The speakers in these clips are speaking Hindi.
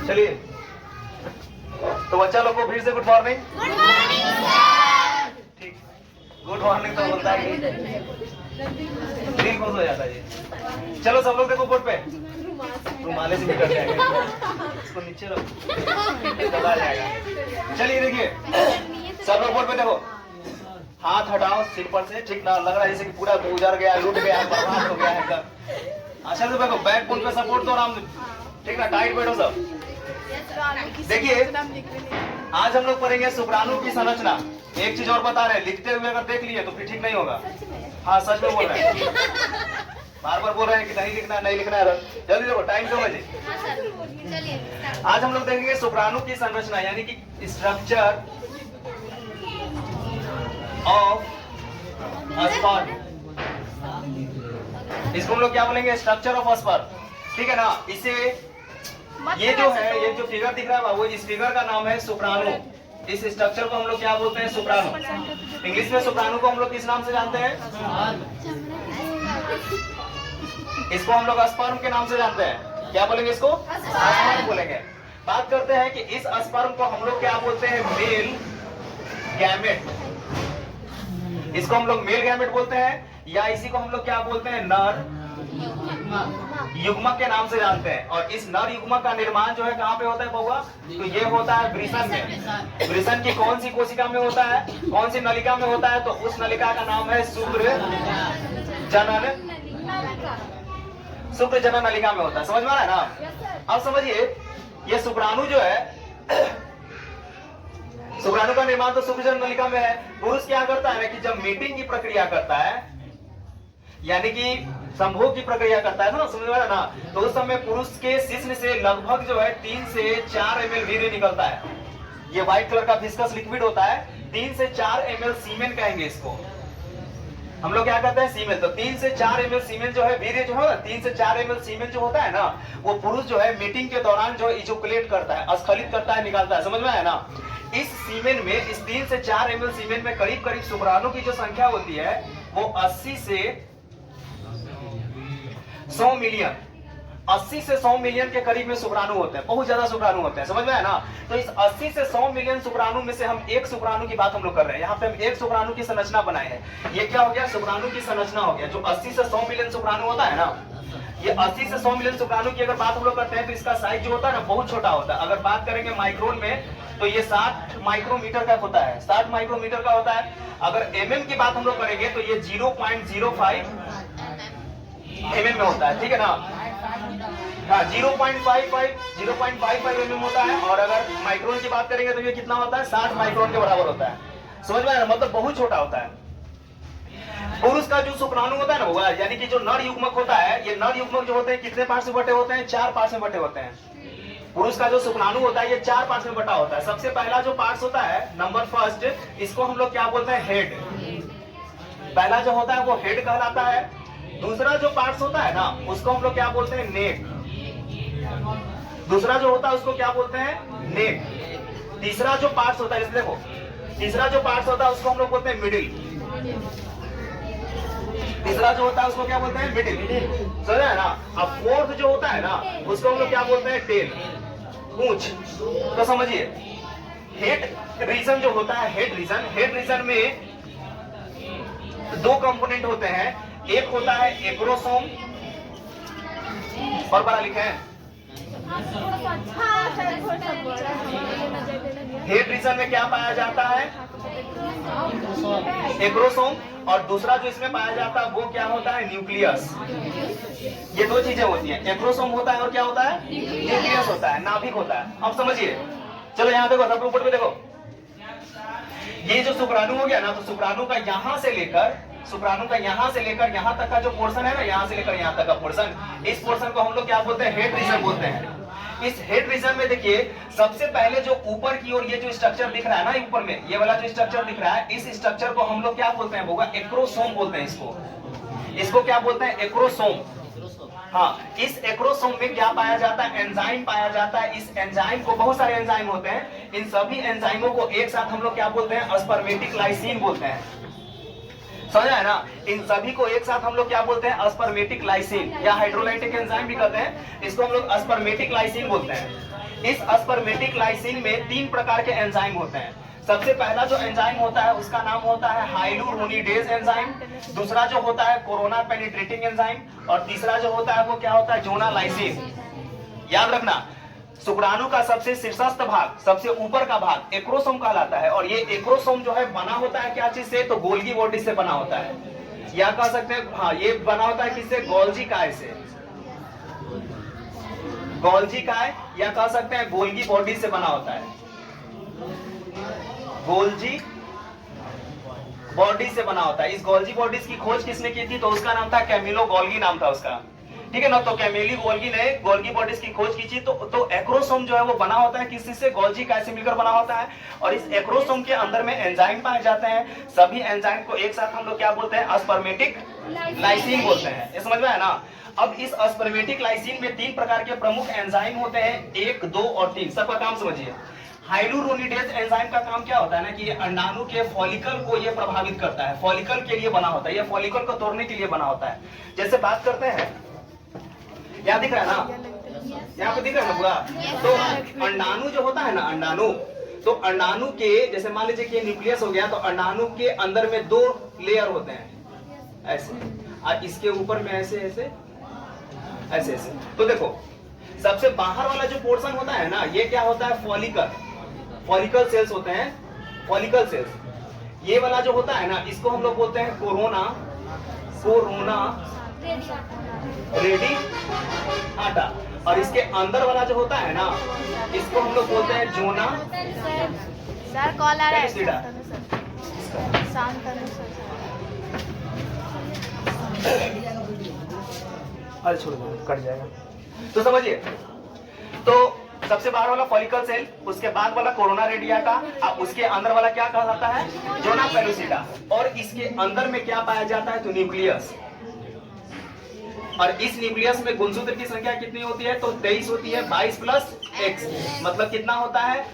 चलिए, तो बच्चा लोग को फिर से गुड मॉर्निंग। ठीक, गुड मॉर्निंग तो बोलता है दिल खुश हो जाता है जी। चलो सब लोग देखो बोर्ड पे, रुमाले से भी कर जाएगा, इसको नीचे रखो दबा जाएगा। चलिए देखिए सब लोग बोर्ड पे देखो, हाथ हटाओ सिर पर से, ठीक ना लग रहा है जैसे कि पूरा गुजर गया, लूट गया, बर्बाद हो गया है एकदम। अच्छा से देखो, बैक बोन पे सपोर्ट दो आराम, ठीक ना, टाइट बैठो सब। देखिए आज हम लोग पढ़ेंगे सुप्राणु की संरचना। एक चीज और बता रहे हैं, लिखते हुए अगर देख लिए तो फिर ठीक नहीं होगा। हाँ सच में बोल रहे हैं, बार बार बोल रहे हैं कि नहीं लिखना नहीं लिखना है। जल्दी देखो, टाइम 2 बजे। आज हम लोग देखेंगे सुप्राणु की संरचना, यानी कि स्ट्रक्चर ऑफ स्पर्म। इसको हम लोग क्या बोलेंगे, स्ट्रक्चर ऑफ स्पर्म, ठीक है ना। इसे ये जो है, ये जो फिगर दिख रहा है वो, इस फिगर का नाम है सुप्राणु। इस स्ट्रक्चर को हम लोग क्या बोलते हैं, सुप्राणु। इंग्लिश में सुप्राणु को हम लोग किस नाम से जानते हैं, इसको हम लोग स्पर्म के नाम से जानते हैं। क्या बोलेंगे इसको, स्पर्म बोलेंगे। बात करते हैं कि इस स्पर्म को हम लोग क्या बोलते हैं, मेल गैमेट। इसको हम लोग मेल गैमेट बोलते हैं, या इसी को हम लोग क्या बोलते हैं, नर युग्मक के नाम से जानते हैं। और इस नर युग्मक का निर्माण जो है कहाँ पे होता है बउआ, तो ये होता है वृषण में। वृषण की कौन सी कोशिका में होता है, कौन सी नलिका में होता है, तो उस नलिका का नाम है शुक्र जनन, शुक्र जनन नलिका में होता है। समझ में आ रहा है ना। अब समझिए, ये शुक्राणु जो है, शुक्राणु का निर्माण तो शुक्र जनन नलिका में है। पुरुष क्या करता है ना कि जब मीटिंग की प्रक्रिया करता है, यानी कि संभोग की प्रक्रिया करता है ना, समझ में आ रहा ना, तो उस समय पुरुष के शिश्न से लगभग जो है 3 से 4 ml वीर्य निकलता है। ये व्हाइट कलर का विस्कस लिक्विड होता है, 3 से 4 ml सीमेन कहेंगे इसको हम लोग। क्या कहते हैं, सीमेन। तो 3 से 4 ml सीमेन जो है, वीर्य जो है 3 से 4 ml सीमेन जो होता है ना, वो पुरुष जो है मीटिंग के दौरान जो इजोकुलेट करता है, स्खलित करता है, निकालता है। समझ में आया ना। इस सीमेन में, इस 3 से 4 ml सीमेन में करीब करीब शुक्राणु की जो संख्या होती है वो 80 से 100 मिलियन, 80 से 100 मिलियन के करीब में शुक्राणु होते हैं। बहुत ज्यादा शुक्राणु होते हैं, समझ में आया ना। तो इस 80 से 100 मिलियन शुक्राणु में से हम एक शुक्राणु की बात हम लोग कर रहे हैं। यहाँ पे हम एक शुक्राणु की संरचना बनाए हैं। ये क्या हो गया, शुक्राणु की संरचना हो गया। जो 80 से 100 मिलियन शुक्राणु होता है ना, ये 80 से 100 मिलियन शुक्राणु की अगर बात हम लोग करते हैं तो इसका साइज जो होता है ना बहुत छोटा होता है। अगर बात करेंगे माइक्रोन में तो ये 60 माइक्रोमीटर का होता है, 60 माइक्रोमीटर का होता है। अगर mm की बात हम लोग करेंगे तो ये 0.05 mm में होता है, ठीक है ना। हाँ 0.55 mm होता है। और अगर माइक्रोन की बात करेंगे तो ये कितना होता है, 60 माइक्रोन के बराबर होता है। समझ में आया, मतलब बहुत छोटा होता है। पुरुष का जो शुक्राणु होता है ना वो, यानी कि जो नर युग्मक होता है, ये नर युग्मक जो होते हैं कितने पार्ट से बटे होते हैं, 4 पार्ट में बटे होते हैं। पुरुष का जो शुक्राणु होता है ये 4 पार्ट में बटा होता है। सबसे पहला जो पार्ट होता है, नंबर फर्स्ट, इसको हम लोग क्या बोलते हैं, हेड। पहला जो होता है वो हेड कहलाता है। दूसरा जो पार्ट होता है ना उसको हम लोग क्या बोलते हैं, नेक। दूसरा जो होता है उसको क्या बोलते हैं, नेक। तीसरा जो पार्ट होता है, इसमें देखो, तीसरा जो पार्ट होता है उसको हम लोग बोलते हैं मिडिल। तीसरा जो होता है उसको क्या बोलते हैं, मिडिल। समझ है ना। अब फोर्थ जो होता है ना उसको हम लोग क्या बोलते हैं, टेल, पूंछ। तो समझिए, हेड रीजन जो होता है, हेड रीजन में 2 कंपोनेंट होते हैं। एक होता है एक्रोसोम, और बड़ा लिखे हैं, हेड रीजन में क्या पाया जाता है, एक्रोसोम। और दूसरा जो इसमें पाया जाता है वो क्या होता है, न्यूक्लियस। ये 2 चीजें होती हैं, एक्रोसोम होता है और क्या होता है, न्यूक्लियस होता है, नाभिक होता है। अब समझिए, चलो यहाँ देखो, सब ऊपर पे देखो, ये जो शुक्राणु हो गया ना, तो शुक्राणु का यहाँ से लेकर यहाँ तक का जो पोर्शन है ना, यहाँ से लेकर यहाँ तक का पोर्शन, इस पोर्शन को हम लोग क्या बोलते हैं, हेड रीजन बोलते हैं। इस हेड रीजन में देखिए, सबसे पहले जो ऊपर की ओर ये जो स्ट्रक्चर दिख रहा है ना, ऊपर में ये वाला जो स्ट्रक्चर दिख रहा है, इस स्ट्रक्चर को हम लोग क्या बोलते हैं होगा, एक्रोसोम बोलते हैं। इसको क्या बोलते हैं, एक्रोसोम। हाँ, इस एक्रोसोम में क्या पाया जाता है, एंजाइम पाया जाता है। इस एंजाइम को, बहुत सारे एंजाइम होते हैं, इन सभी एंजाइमों को एक साथ हम लोग क्या बोलते हैं, स्पर्मेटिक लाइसिन बोलते हैं। समझ आया ना। इन सभी को एक साथ हम लोग क्या बोलते हैं, स्पर्मेटिक लाइसिन, या हाइड्रोलाइटिक एंजाइम भी कहते हैं। इसको हम लोग स्पर्मेटिक लाइसिन बोलते हैं। इस अस्पर्मेटिक लाइसिन में 3 प्रकार के एंजाइम होते हैं। सबसे पहला जो एंजाइम होता है उसका नाम होता है हाइलुरोनिडेज एंजाइम, दूसरा जो होता है कोरोना पेनिट्रेटिंग एंजाइम, और तीसरा जो होता है वो क्या होता है, जोना लाइसिन। याद रखना, शुक्राणु का सबसे शीर्षस्थ भाग, सबसे ऊपर का भाग एक्रोसोम कहलाता है, और ये एक्रोसोम जो है बना होता है क्या चीज से, तो गोल्गी बॉडी से बना होता है, या कह सकते हैं हाँ ये बना होता है किससे, गोल्जी काय से, गोल्जी काय, या कह सकते हैं गोल्गी बॉडी से बना होता है, गोल्जी बॉडी से बना होता है। इस गोल्जी बॉडीज की खोज किसने की थी, तो उसका नाम था कैमिलो गोल्गी नाम था उसका, ठीक है ना। तो कैमिली गोल्गी ने गोल्गी बॉडीज की खोज की थी। तो एक्रोसोम जो है वो बना होता है किसी से, गोल्जी काय से मिलकर बना होता है, और इस एक्रोसोम के अंदर में एंजाइम पाए जाते हैं। सभी एंजाइम को एक साथ हम लोग क्या बोलते हैं, अस्पर्मेटिक लाइसिन बोलते हैं। ये समझ में है ना। अब इस अस्पर्मेटिक लाइसिन में 3 प्रकार के प्रमुख एंजाइम होते हैं, 1, 2 और 3। सबका काम समझिए। हाइलुरोनिडेज एंजाइम का काम क्या होता है ना कि ये अंडाणु के फॉलिकल को ये प्रभावित करता है, फॉलिकल के लिए बना होता है, ये फॉलिकल को तोड़ने के लिए बना होता है। जैसे बात करते हैं, यहाँ दिख रहा है ना, यहाँ पे दिख रहा है ना पूरा। तो अंडाणु जो होता है ना, अंडाणु, तो अंडाणु के जैसे मान लीजिए कि न्यूक्लियस हो गया, तो अंडाणु के अंदर में 2 लेयर होते हैं ऐसे, और इसके ऊपर में ऐसे ऐसे ऐसे ऐसे। तो देखो सबसे बाहर वाला जो पोर्शन होता है ना, ये क्या होता है, फॉलिकल, फॉलिकल सेल्स होते हैं, फॉलिकल सेल्स। ये वाला जो होता है ना, इसको हम लोग बोलते हैं कोरोना, कोरोना रेडी आटा, और इसके अंदर वाला जो होता है ना, इसको हम लोग बोलते हैं जोना। सर कॉल आ रहा है, अरे छोड़ दो, कट जाएगा। तो समझिए, तो सबसे बाहर वाला फॉलिकल सेल, उसके बाद वाला कोरोना रेडियाटा, अब उसके अंदर वाला क्या कहा जाता है, जोना पेलुसिडा, और इसके अंदर में क्या पाया जाता है, तो न्यूक्लियस। और इस न्यूक्लियस में गुणसूत्र की संख्या कितनी होती है, तो 23 होती है। 22 प्लस x मतलब कितना होता है,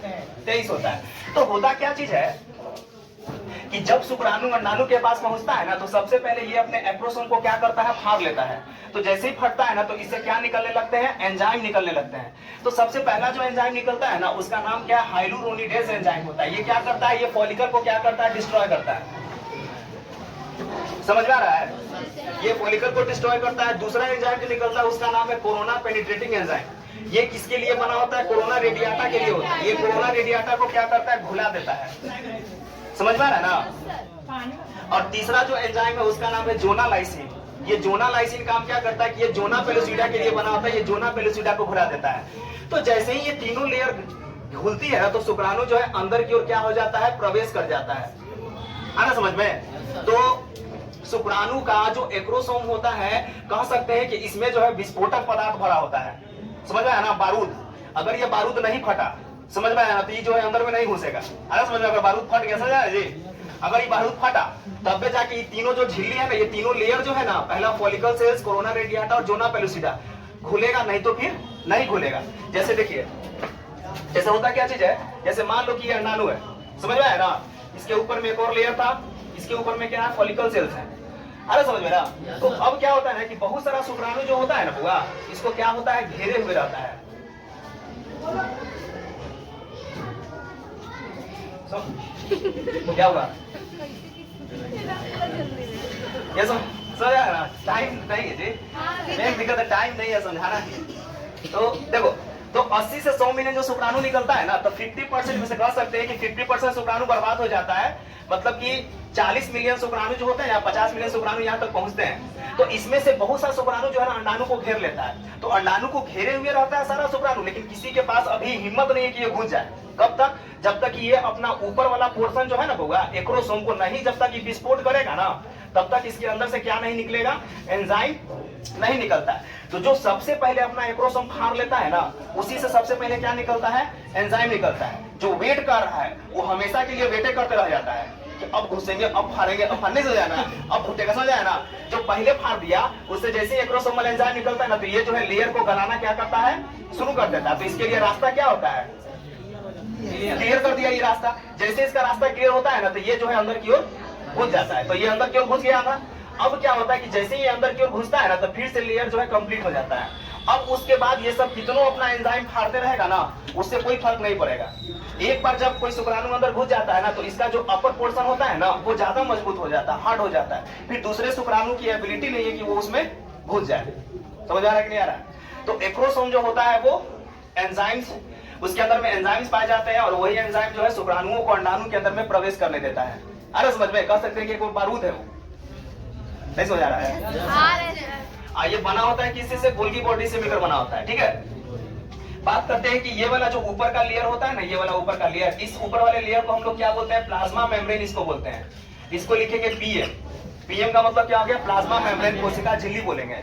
23 होता है। तो होता क्या चीज है कि जब शुक्राणु अंडाणु के पास पहुंचता है ना, तो सबसे पहले ये अपने एक्रोसोम को क्या करता है, फाड़ लेता है। तो जैसे ही फटता है ना, तो इससे क्या निकलने लगते हैं, एंजाइम निकलने लगते हैं। तो सबसे पहला जो एंजाइम निकलता है ना, उसका नाम क्या है, हाइलुरोनिडेज एंजाइम होता है। ये क्या करता है, ये फॉलिकल को क्या करता है, डिस्ट्रॉय करता है। समझ में आ रहा है, ये फॉलिकल को डिस्ट्रॉय करता है। दूसरा एंजाइम जो निकलता है उसका नाम है कोरोना पेनिट्रेटिंग एंजाइम। ये किसके लिए बना होता है, कोरोना रेडियाटा के लिए होता है। ये कोरोना रेडियाटा को क्या करता है, घुला देता है। समझ में आ रहा है ना। और तीसरा जो एंजाइम है उसका नाम है जोना लाइसिन। ये जोना लाइसिन काम क्या करता है कि ये जोना पेलुसिडा के लिए बना होता है, ये जोना पेलुसिडा को घुला देता है। तो जैसे ही ये तीनों लेयर घुलती है, तो शुक्राणु जो है अंदर की ओर क्या हो जाता है, प्रवेश कर जाता है। आना समझ में। तो शुक्राणु का जो एक्रोसोम होता है, कह सकते हैं कि इसमें जो है विस्फोटक पदार्थ भरा होता है। समझ में आया ना, बारूद। अगर ये बारूद नहीं फटा, समझ में आया ना, तो ये जो है अंदर में नहीं घुसेगा। आना समझ में। अगर बारूद फट गया, समझ जी, अगर ये बारूद फटा तब जाके ये तीनों जो झिल्ली है ना, ये तीनों लेयर जो है ना, पहला फॉलिकल सेल्स, कोरोना रेडियाटा और जोना पेलुसिडा, खुलेगा नहीं तो फिर नहीं खुलेगा। जैसे देखिए, जैसे होता क्या चीज है, जैसे मान लो कि ये अंडाणु है, समझ में आया ना, इसके ऊपर में एक और लेयर था, इसके ऊपर में क्या है, फॉलिकल सेल्स है। अरे समझ में ना। तो अब क्या होता है कि बहुत सारा शुक्राणु जो होता है ना बुआ, इसको क्या होता है, घेरे हुए रहता है। क्या हुआ, ये समझा ना, टाइम नहीं है जी, मेन दिक्कत है टाइम नहीं है समझाना। तो देखो, तो 80 से 100 मिलियन जो शुक्राणु निकलता है ना, तो 50% में से कह सकते हैं कि 50% शुक्राणु बर्बाद हो जाता है। मतलब कि 40 मिलियन शुक्राणु जो होते हैं या 50 मिलियन शुक्राणु यहाँ तक पहुंचते हैं। तो इसमें से बहुत सा शुक्राणु जो है ना, अंडाणु को घेर लेता है। तो अंडाणु को घेरे हुए रहता है सारा शुक्राणु, लेकिन किसी के पास अभी हिम्मत नहीं है कि ये घुस जाए। कब तक, जब तक ये अपना ऊपर वाला पोर्शन जो है ना होगा, एक्रोसोम को नहीं, जब तक ये विस्फोट करेगा ना, तब तक इसके अंदर से क्या नहीं निकलेगा, एंजाइम नहीं निकलता है। तो जो सबसे पहले अपना एक्रोसोम फाड़ लेता है ना, उसी से सबसे पहले क्या निकलता है, एंजाइम निकलता है। जो वेट कर रहा है वो हमेशा के लिए वेटे करते रह जाता है कि अब घुसेंगे, अब फाड़ेंगे, अब फाड़ने से जाना, अब फूटेगा, समझ आया ना। जो पहले फाड़ दिया, उससे जैसे एक्रोसोमल एंजाइम निकलता है ना, तो ये जो है लेयर को गलाना क्या करता है, शुरू कर देता है। तो इसके लिए रास्ता क्या होता है, क्लियर कर दिया ये रास्ता। जैसे इसका रास्ता क्लियर होता है ना, तो ये जो है अंदर की ओर घुस जाता है। तो ये अंदर की ओर घुस गया था। अब क्या होता है कि जैसे ही अंदर की ओर घुसता है ना, तो फिर से लेयर जो है कंप्लीट हो जाता है। अब उसके बाद ये सब कितनों अपना एंजाइम फाड़ते रहेगा ना, उससे कोई फर्क नहीं पड़ेगा। एक बार जब कोई शुक्राणु अंदर घुस जाता है ना, तो इसका जो अपर पोर्शन होता है ना, वो ज्यादा मजबूत हो जाता है, हार्ड हो जाता है। फिर दूसरे शुक्राणु की एबिलिटी नहीं है कि वो उसमें घुस जाए। समझ आ रहा है कि नहीं आ रहा है? तो एक्रोसोम जो होता है वो एंजाइम्स, उसके अंदर में एंजाइम्स पाए जाते हैं, और वही एंजाइम जो है शुक्राणुओं को अंडाणु के अंदर में प्रवेश करने देता है। अरे समझ में, कह सकते हैं कि कोई बारूद है वो। नहीं समझ आ रहा है? ये बना होता है किसी से, गोल्गी बॉडी से मिलकर बना होता है। ठीक है, बात करते हैं कि ये वाला जो ऊपर का लेयर होता है ना, ये वाला ऊपर का लेयर, इस ऊपर वाले लेयर को हम लोग क्या बोलते हैं? प्लाज्मा मेम्ब्रेन इसको बोलते हैं। इसको लिखेंगे पीएम। पीएम का मतलब क्या हो गया? प्लाज्मा मेम्ब्रेन, कोशिका झिल्ली बोलेंगे।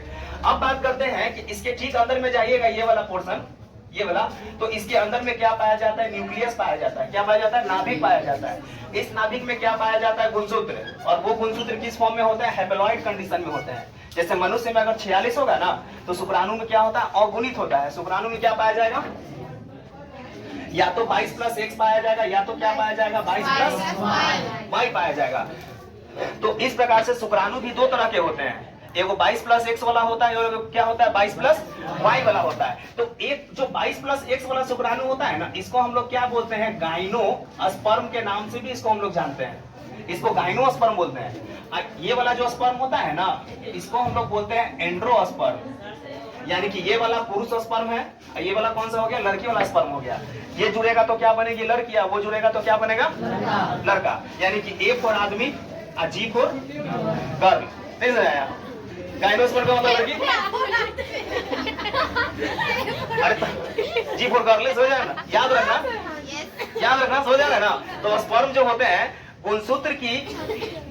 अब बात करते हैं कि इसके ठीक अंदर में जाइएगा, ये वाला पोर्शन, ये वाला, तो इसके अंदर में क्या पाया जाता है? न्यूक्लियस पाया जाता है। क्या पाया जाता है? नाभिक पाया जाता है। इस नाभिक में क्या पाया जाता है? गुणसूत्र। और वो गुणसूत्र किस फॉर्म में होते हैं? हैप्लॉइड कंडीशन में होते हैं। जैसे मनुष्य में अगर 46 होगा ना, तो शुक्राणु में क्या होता है? अगुणित होता है। शुक्राणु में क्या पाया जाएगा? या तो 22 प्लस X पाया जाएगा, या तो क्या पाया जाएगा? 22 प्लस Y पाया जाएगा। तो इस प्रकार से शुक्राणु भी दो तरह के होते हैं, एगो 22 प्लस X वाला होता है, और क्या होता है? 22 प्लस Y वाला होता है। तो एक जो 22 प्लस X वाला शुक्राणु होता है ना, इसको हम लोग क्या बोलते हैं? गाइनोस्पर्म के नाम से भी इसको हम लोग जानते हैं। इसको गाइनोस्पर्म बोलते हैं। ये वाला जो स्पर्म होता है ना, इसको हम लोग बोलते हैं एंड्रोस्पर्म। यानी कि ये वाला पुरुष स्पर्म है, ये वाला कौन सा हो गया? लड़की वाला स्पर्म हो गया। ये जुड़ेगा तो क्या बनेगी? लड़की, वो जुड़ेगा तो क्या बनेगा? लड़का। यानी कि ए फॉर आदमी और जी फॉर गर्ल। नहीं समझ आया? गाइनोस्पर्म का मतलब लड़की, अरे जी फॉर गर्ल, समझ आया ना? याद रखना, याद रखना, समझ आ रहा है ना? तो स्पर्म जो होते हैं, गुणसूत्र की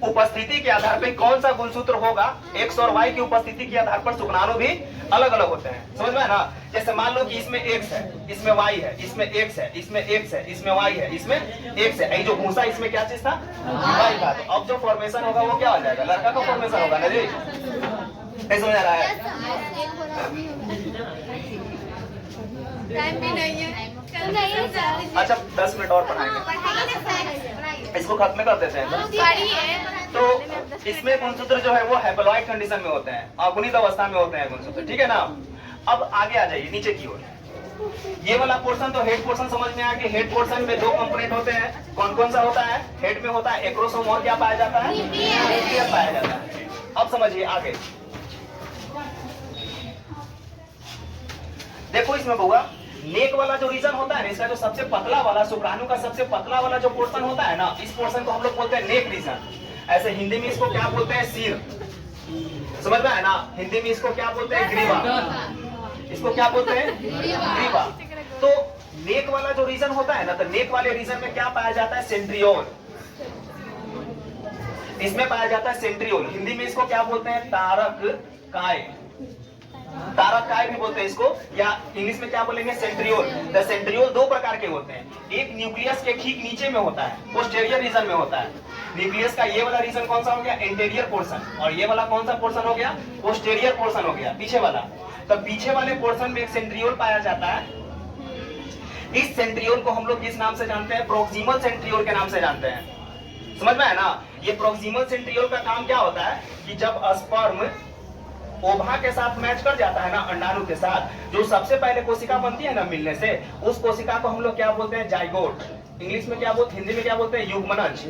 उपस्थिति के आधार पर कौन सा गुणसूत्र होगा, X और Y की उपस्थिति के आधार पर शुक्राणु भी अलग अलग होते हैं। समझ में है ना? जैसे मान लो कि इसमें X है, इसमें Y है, इसमें X है, इसमें X है, इसमें Y है, इसमें X है। ये जो भूसा इसमें क्या चीज था? Y था। तो अब जो फॉर्मेशन होगा वो क्या हो जाएगा? लड़का का फॉर्मेशन होगा ना जी। नहीं समझ आ रहा है? टाइम भी नहीं है। अच्छा 10 मिनट और पढ़ाएंगे, इसको खत्म कर देते हैं। तो इसमें गुणसूत्र जो है वो हैप्लॉइड कंडीशन में होते हैं, अगुणित अवस्था में होते हैं गुणसूत्र। ठीक है ना? अब आगे आ जाइए नीचे की ओर। ये वाला पोर्शन तो हेड पोर्शन समझ में आ गया। हेड पोर्शन में दो कंपोनेंट होते हैं। कौन कौन सा होता है? हेड में होता है एक्रोसोम, और क्या पाया जाता है? न्यूक्लियस पाया जाता है। अब समझिए आगे देखो, इसमें बउआ नेक वाला जो रीजन होता है ना, इसका जो सबसे पतला वाला, शुक्राणु का सबसे पतला वाला जो पोर्शन होता है ना, इस पोर्शन को हम लोग बोलते हैं नेक रीजन। ऐसे हिंदी में इसको क्या बोलते हैं? सिर। समझ में है ना? हिंदी में इसको क्या बोलते हैं? ग्रीवा। इसको क्या बोलते हैं? ग्रीवा। तो नेक वाला जो रीजन होता है ना, तो नेक वाले रीजन में क्या पाया जाता है? सेंट्रियोल। इसमें पाया जाता है सेंट्रियोल। हिंदी में इसको क्या बोलते हैं? तारक काय। तारक काय भी बोलते हैं इसको, या इंग्लिश में क्या बोलेंगे? सेंट्रियोल। तो सेंट्रियोल दो प्रकार के होते हैं। एक न्यूक्लियस के ठीक नीचे में होता है, पोस्टेरियर रीजन में होता है। न्यूक्लियस का ये वाला रीजन कौन सा हो गया? Anterior portion. और ये वाला कौन सा पोर्शन हो गया? पोस्टेरियर पोर्शन हो गया, पीछे वाला। तो पीछे वाले पोर्शन में एक सेंट्रियोल पाया जाता है। इस सेंट्रियोल को हम लोग किस नाम से जानते हैं? प्रोक्सिमल सेंट्रियोल के नाम से जानते हैं। समझ में है ना? ये प्रोक्सिमल सेंट्रियोल का काम क्या होता है कि जब स्पर्म ओभा के साथ मैच कर जाता है ना, अंडाणु के साथ, जो सबसे पहले कोशिका बनती है ना मिलने से, उस कोशिका को हम लोग क्या बोलते हैं? जाइगोट। इंग्लिश में क्या बोलते, हिंदी में क्या बोलते हैं? युग्मनज।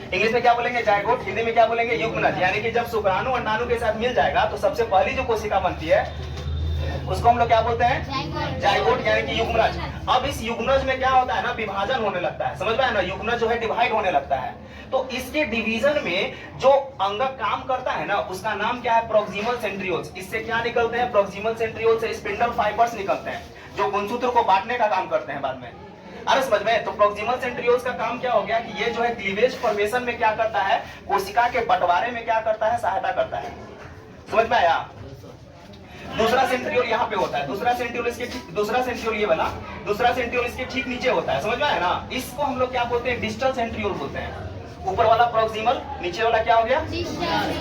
इंग्लिश में क्या बोलेंगे? जाइगोट। हिंदी में क्या बोलेंगे? युग्मनज। यानी कि जब शुक्राणु अंडाणु के साथ मिल जाएगा तो सबसे पहली जो कोशिका बनती है उसको हम लोग क्या बोलते हैं? जाइगोट, यानी कि युग्मनज। अब इस युग्मनज में क्या होता है ना? विभाजन होने लगता है। समझ में है ना? युग्मनज जो है डिवाइड होने लगता है। तो इसके डिवीजन में जो अंग काम करता है ना, उसका नाम क्या है? Proximal centrioles. इससे क्या निकलते हैं? प्रोक्सिमल सेंट्रियोल से स्पिंडल फाइबर्स निकलते हैं, जो गुणसूत्र को बांटने का काम करते हैं बाद में। अरे समझ में? तो प्रोक्सिमल सेंट्रियोल्स का काम क्या हो गया कि ये जो है क्लीवेज फॉर्मेशन में क्या करता है? कोशिका के बंटवारे में क्या करता है? सहायता करता है। समझ में आया? दूसरा सेंट्रियोल यहाँ पे होता है। दूसरा सेंट्रियोल ये वाला दूसरा सेंट्रियोल इसके ठीक नीचे होता है। समझ में आया ना? इसको हम लोग क्या बोलते हैं? डिस्टल सेंट्रियोल बोलते हैं। ऊपर वाला प्रोक्सिमल, नीचे वाला क्या हो गया?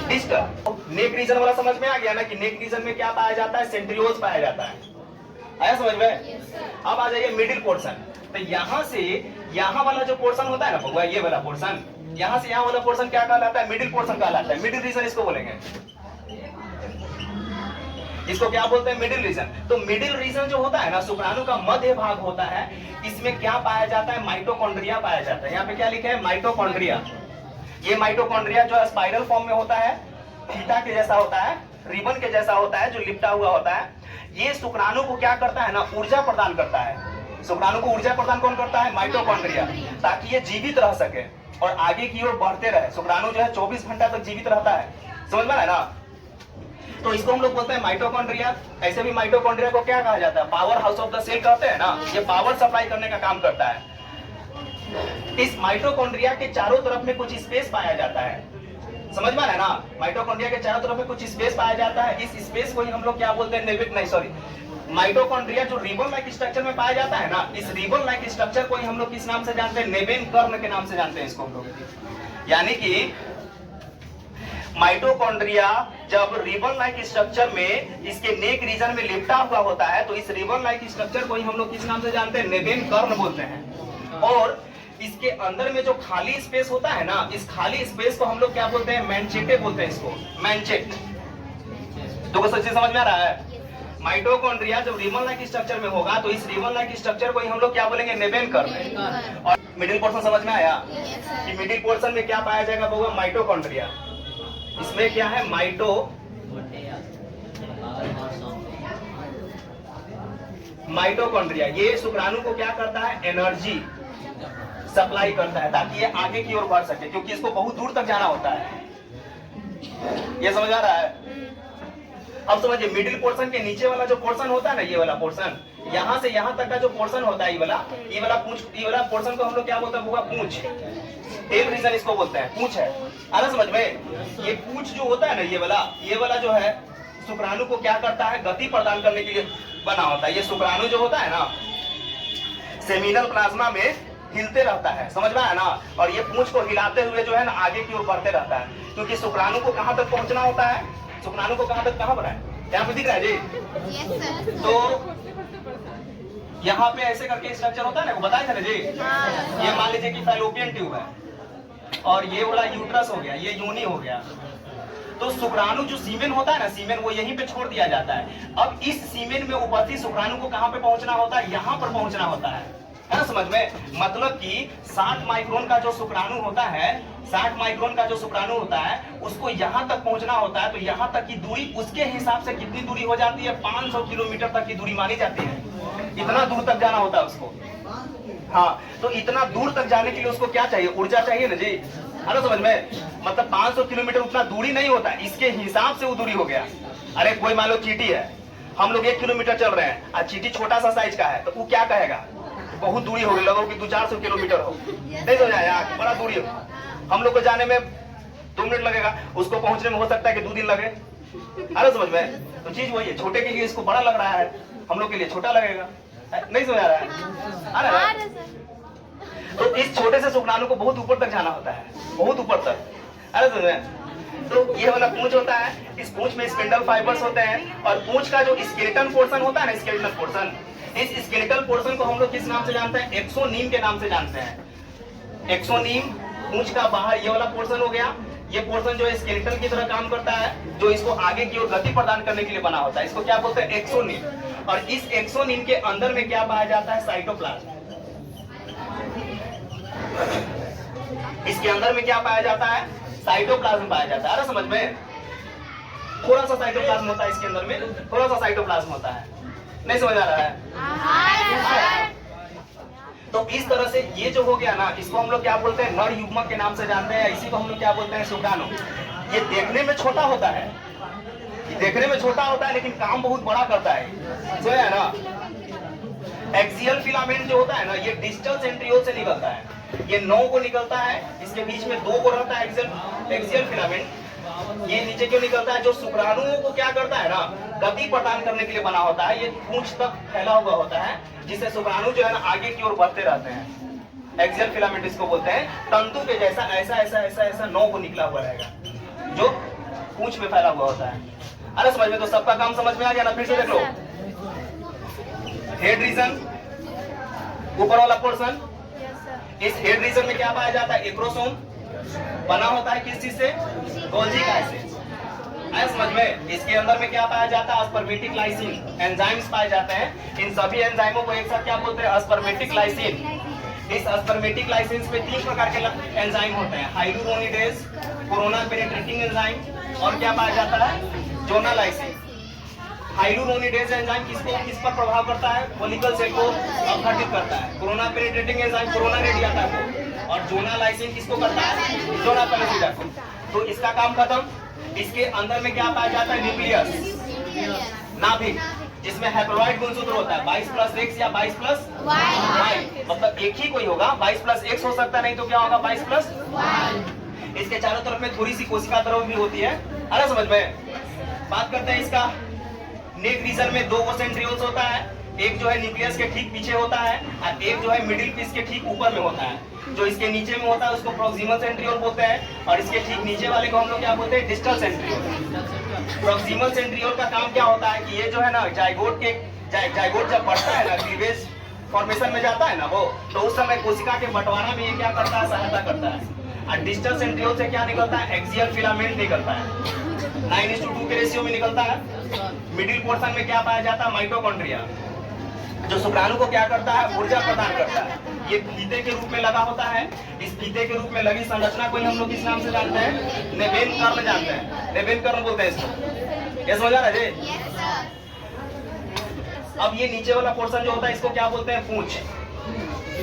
डिस्टल। नेक रीजन वाला समझ में आ गया ना कि नेक रीजन में क्या पाया जाता है? सेंट्रियोल्स पाया जाता है। आया समझ में? अब आ जाइए मिडिल पोर्शन। तो यहाँ से यहाँ वाला जो पोर्शन होता है ना भगवान, ये वाला पोर्शन, यहाँ से यहाँ वाला पोर्शन क्या कहलाता है? मिडिल पोर्शन कहलाता है। मिडिल रीजन इसको बोलेंगे। इसको क्या बोलते हैं? Middle region. तो मिडिल रीजन जो होता है ना, शुक्राणु का मध्य भाग होता है, इसमें क्या पाया जाता है? माइटोकॉन्ड्रिया पाया जाता है। यहाँ पे क्या लिखे है? माइटोकॉन्ड्रिया। ये माइटोकॉन्ड्रिया जो स्पाइरल फॉर्म में होता है, फीता के जैसा होता है, रिबन के जैसा होता है, जो लिपटा हुआ होता है। ये शुक्राणु को क्या करता है ना, ऊर्जा प्रदान करता है। शुक्राणु को ऊर्जा प्रदान कौन करता है? माइटोकॉन्ड्रिया, ताकि ये जीवित रह सके और आगे की ओर बढ़ते रहे। शुक्राणु जो है 24 घंटा तक जीवित रहता है, समझ में आया ना? तो इसको हम लोग बोलते हैं माइटोकॉन्ड्रिया। ऐसे भी माइटोकॉन्ड्रिया को क्या कहा जाता है? Power house of the cell कहते हैं ना। ये पावर सप्लाई करने का काम करता है। इस माइटोकॉन्ड्रिया के चारों तरफ में कुछ स्पेस पाया जाता है, समझ में आया ना? माइटोकॉन्ड्रिया के चारों तरफ में कुछ स्पेस पाया जाता है। इस स्पेस को ही हम लोग क्या बोलते हैं? माइटोकॉन्ड्रिया जो रिबन लाइक स्ट्रक्चर में पाया जाता है ना, इस रिबन लाइक स्ट्रक्चर को ही हम लोग किस नाम से जानते हैं? नेबेन कर्ण के नाम से जानते हैं इसको हम लोग। यानी कि माइटोकॉन्ड्रिया जब रिबन लाइक स्ट्रक्चर में इसके नेक रीजन में लिपटा हुआ होता है, तो इस रिबन लाइक स्ट्रक्चर को ही हम लोग किस नाम से जानते हैं? नेबेन कर्ण बोलते हैं। और इसके अंदर में जो खाली स्पेस होता है ना, इस खाली स्पेस को हम लोग क्या बोलते हैं? मैनचेटे बोलते हैं इसको, मैनचेट। तो सच्ची समझ में आ रहा है? माइटोकॉन्ड्रिया जब रिबन लाइक स्ट्रक्चर में होगा, तो इस रिबन लाइक स्ट्रक्चर को ही हम लोग क्या बोलेंगे? नेबेन कर्ण। और मिडिल पोर्शन समझ में आया कि मिडिल पोर्शन में क्या पाया जाएगा? वो माइटोकॉन्ड्रिया। इसमें क्या है? माइटोकॉन्ड्रिया। ये शुक्राणु को क्या करता है? एनर्जी सप्लाई करता है, ताकि ये आगे की ओर बढ़ सके, क्योंकि इसको बहुत दूर तक जाना होता है। ये समझ आ रहा है? अब समझिए, मिडिल पोर्शन के नीचे वाला जो पोर्शन होता है ना, ये वाला पोर्शन, यहाँ से यहाँ तक का जो पोर्शन होता है, ये वाला पोर्शन को हम लोग क्या बोलते हैं? पूंछ। टेल रीजन इसको बोलते हैं, पूंछ है। आना समझ में? ये पूंछ जो होता है ना, ये वाला जो है, शुक्राणु को क्या करता है? गति प्रदान करने के लिए बना होता है। ये शुक्राणु जो होता है ना, सेमिनल प्लाज्मा में हिलते रहता है, समझ में आया ना? और ये पूंछ को हिलाते हुए जो है ना, आगे की ओर बढ़ते रहता है, क्योंकि शुक्राणु को कहां तक पहुंचना होता है? शुक्राणु को कहां तक, कहां पर है? यहाँ पे दिख रहा है जी? तो यहाँ पे ऐसे करके स्ट्रक्चर होता है ना, वो बताया था ना जी? ये मान लीजिए कि फैलोपियन ट्यूब है, और ये वाला यूट्रस हो गया, ये योनि हो गया। तो शुक्राणु जो सीमेन होता है ना, सीमेन वो यहीं पे छोड़ दिया जाता है। अब इस सीमेन में उपस्थित शुक्राणु को कहां पे पहुंचना होता है? यहाँ पर पहुंचना होता है ना, समझ में? मतलब कि 60 माइक्रोन का जो शुक्राणु होता है, 60 माइक्रोन का जो शुक्राणु होता है, उसको यहाँ तक पहुंचना होता है। तो यहाँ तक की दूरी उसके हिसाब से कितनी दूरी हो जाती है? 500 किलोमीटर तक की दूरी मानी जाती है। इतना दूर तक जाना होता है उसको। हाँ, तो इतना दूर तक जाने के लिए उसको क्या चाहिए? ऊर्जा चाहिए ना जी, है ना, समझ में? मतलब 500 किलोमीटर उतना दूरी नहीं होता, इसके हिसाब से वो दूरी हो गया। अरे कोई मान लो चींटी है, हम लोग 1 किलोमीटर चल रहे हैं, और चींटी छोटा सा साइज का है, तो वो क्या कहेगा? बहुत दूरी हो गई, लगो कि 200-400 किलोमीटर हो, नहीं तो यार बड़ा दूरी हो। हम लोग को जाने में 2 मिनट लगेगा, उसको पहुंचने में हो सकता है कि 2 दिन लगे। अरे समझ में? तो चीज वही है, छोटे के लिए इसको बड़ा लग रहा है, हम लोग के लिए छोटा लगेगा। नहीं समझ आ रहा है? आ रहा है? तो इस छोटे से शुक्राणु को बहुत ऊपर तक जाना होता है, बहुत ऊपर तक। अरे समझ में? तो ये वाला पूंछ होता है, इस पूंछ में स्पिंडल फाइबर्स होते हैं, और पूंछ का जो स्केलेटन पोर्शन होता है ना, स्केलेटल पोर्शन, इस स्केलेटल पोर्शन को हम लोग किस नाम से जानते हैं? एक्सोनीम के नाम से जानते हैं। एक्सोनीम पूंछ का बाहर ये वाला पोर्शन हो गया। ये पोर्शन जो है स्केलेटन की तरह काम करता है, जो इसको आगे की ओर गति प्रदान करने के लिए बना होता है। इसको क्या बोलते हैं? एक्सोनीम। और इस एक्सोनीम के अंदर में क्या पाया जाता है? साइटोप्लाज्म। इसके अंदर में क्या पाया जाता है? साइटोप्लाज्म पाया जाता है। अरे समझ में? थोड़ा सा साइटोप्लाज्म होता है इसके अंदर में, थोड़ा सा साइटोप्लाज्म होता है। नहीं समझ आ रहा है? तो इस तरह से ये जो हो गया ना, इसको हम लोग क्या बोलते हैं? नर युग्मक के नाम से जानते हैं। इसी को हम लोग क्या बोलते हैं? शुक्राणु। ये देखने में छोटा होता है, ये देखने में छोटा होता है, लेकिन काम बहुत बड़ा करता है, जो है ना। एक्सियल फिलामेंट जो होता है ना, ये डिस्टल सेंट्रियोल से निकलता है। ये 9 को निकलता है, इसके बीच में 2 को रहता है एक्सियल फिलामेंट। ये नीचे क्यों निकलता है? जो शुक्राणुओं को क्या करता है ना, गति प्रदान करने के लिए बना होता है। ये पूंछ तक फैला हुआ होता है, जिससे शुक्राणु जो है ना आगे की ओर बढ़ते रहते हैं। एक्सियल फिलामेंट इसको बोलते हैं। तंतु के जैसा ऐसा ऐसा ऐसा ऐसा 9 को निकला हुआ रहेगा, जो पूंछ में फैला हुआ होता है। अरे समझ में? तो सबका काम समझ में आ गया ना? फिर से देख लो। हेड रीजन, ऊपर वाला पोर्शन, इस हेड रीजन में क्या पाया जाता है? एक्रोसोम बना होता है किस चीज से? गोल्जी का एसिड। आया समझ में? इसके अंदर में क्या पाया जाता है? अस्पर्मेटिक लाइसिन एंजाइम्स पाए जाते हैं। इन सभी एंजाइमों को एक साथ क्या बोलते हैं? अस्पर्मेटिक लाइसिन। इस अस्पर्मेटिक लाइसिन में 3 प्रकार के एंजाइम होते हैं, हाइलुरोनिडेज, कोरोना पेनिट्रेटिंग एंजाइम और क्या पाया जाता है? जोनालाइसिन। हाइलुरोनिडेज एंजाइम किस पर प्रभाव करता है? फॉलिकल सेल को अपघटित करता है। Corona penetrating enzyme corona radiata को, और जोनालाइसिन किसको करता है? जोना पेनिट्रेटा को। तो इसका काम खत्म। इसके अंदर में क्या पाया जाता है? न्यूक्लियस, नाभिक, जिसमें हैप्लॉइड गुणसूत्र होता है 22+X या 22+Y, मतलब एक ही कोई होगा, 22+X हो सकता है, नहीं तो क्या होगा? 22+Y। इसके चारों तरफ में थोड़ी सी कोशिका द्रव भी होती है। अरे समझ में? बात करते हैं इसका। नेक रीजन में 2 सेंट्रियोल्स होता है, एक जो है न्यूक्लियस के ठीक पीछे होता है और एक जो है मिडिल पीस के ठीक ऊपर में होता है। जो इसके नीचे में होता है उसको प्रॉक्सिमल सेंट्रियोल बोलते हैं और इसके ठीक नीचे वाले को हम लोग क्या बोलते हैं? Distal centriole. प्रॉक्सिमल सेंट्रियोल का काम क्या होता है कि ये जो है ना जाइगोट जब बढ़ता है ना, क्लीवेज फॉर्मेशन में जाता है ना वो, तो उस समय कोशिका के बंटवारा में ये क्या करता है? सहायता करता है। और डिस्टल सेंट्रियोल से क्या निकलता है? एक्सियल फिलामेंट निकलता है, 9:2 के रेशियो में निकलता है। मिडिल पोर्शन में क्या पाया जाता है? माइटोकॉन्ड्रिया, जो शुक्राणु को क्या करता है? ऊर्जा प्रदान करता है। ये फीते के रूप में लगा होता है। इस फीते के रूप में लगी संरचना को हम लोग किस नाम से जानते हैं? नेबेन कर्ण जानते हैं, नेबेन कर्ण बोलते हैं इसको। ये समझ आ रहा है जी? अब ये नीचे वाला पोर्शन जो होता है इसको क्या बोलते हैं? पूंछ।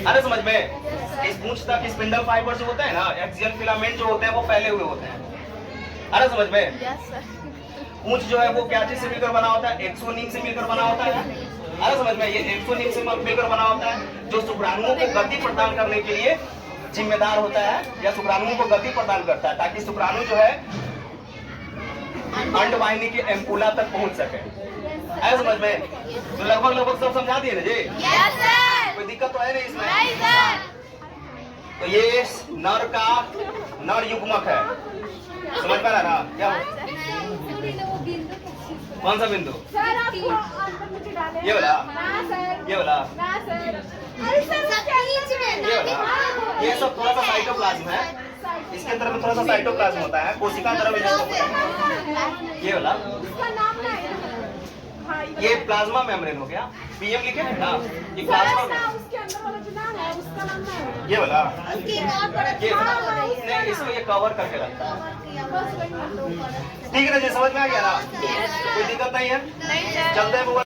अरे समझ में? इस पूंछ तक स्पिंडल फाइबर जो होता है ना, एक्सियल फिलामेंट जो होते हैं वो फैले हुए होते हैं। अरे समझ में? पूंछ जो है वो क्या चीज से मिलकर बना होता है? एक्सोनिम से मिलकर बना होता है। अरे समझ में? ये एक्सोनिम से मिलकर बना होता है, जो शुक्राणुओं को गति प्रदान करने के लिए जिम्मेदार होता है या शुक्राणुओं को गति प्रदान करता है, ताकि शुक्राणु जो है अंडवाहिनी के एम्पुला तक पहुंच सके। अरे समझ में? तो लगभग सब समझा दिए ना जी? कोई दिक्कत तो है नहीं इसमें? तो ये नर युग्मक है, समझ पा रहा ना? क्या कौन सा बिंदु? ये वाला, ये वाला, ये वाला, ये सब थोड़ा सा साइटोप्लाज्म है। इसके अंदर में थोड़ा सा साइटोप्लाज्म होता है, कोशिका द्रव्य जिसको बोलते हैं। ये वाला, ये प्लाज्मा मेम्ब्रेन हो गया। पीएम लिखे हैं ना? ये प्लाज्मा, ये वाला, ये नहीं, इसको ये कवर करके रखता है। ठीक है ना जी? समझ में आ गया ना? कोई दिक्कत नहीं है? चलते हैं।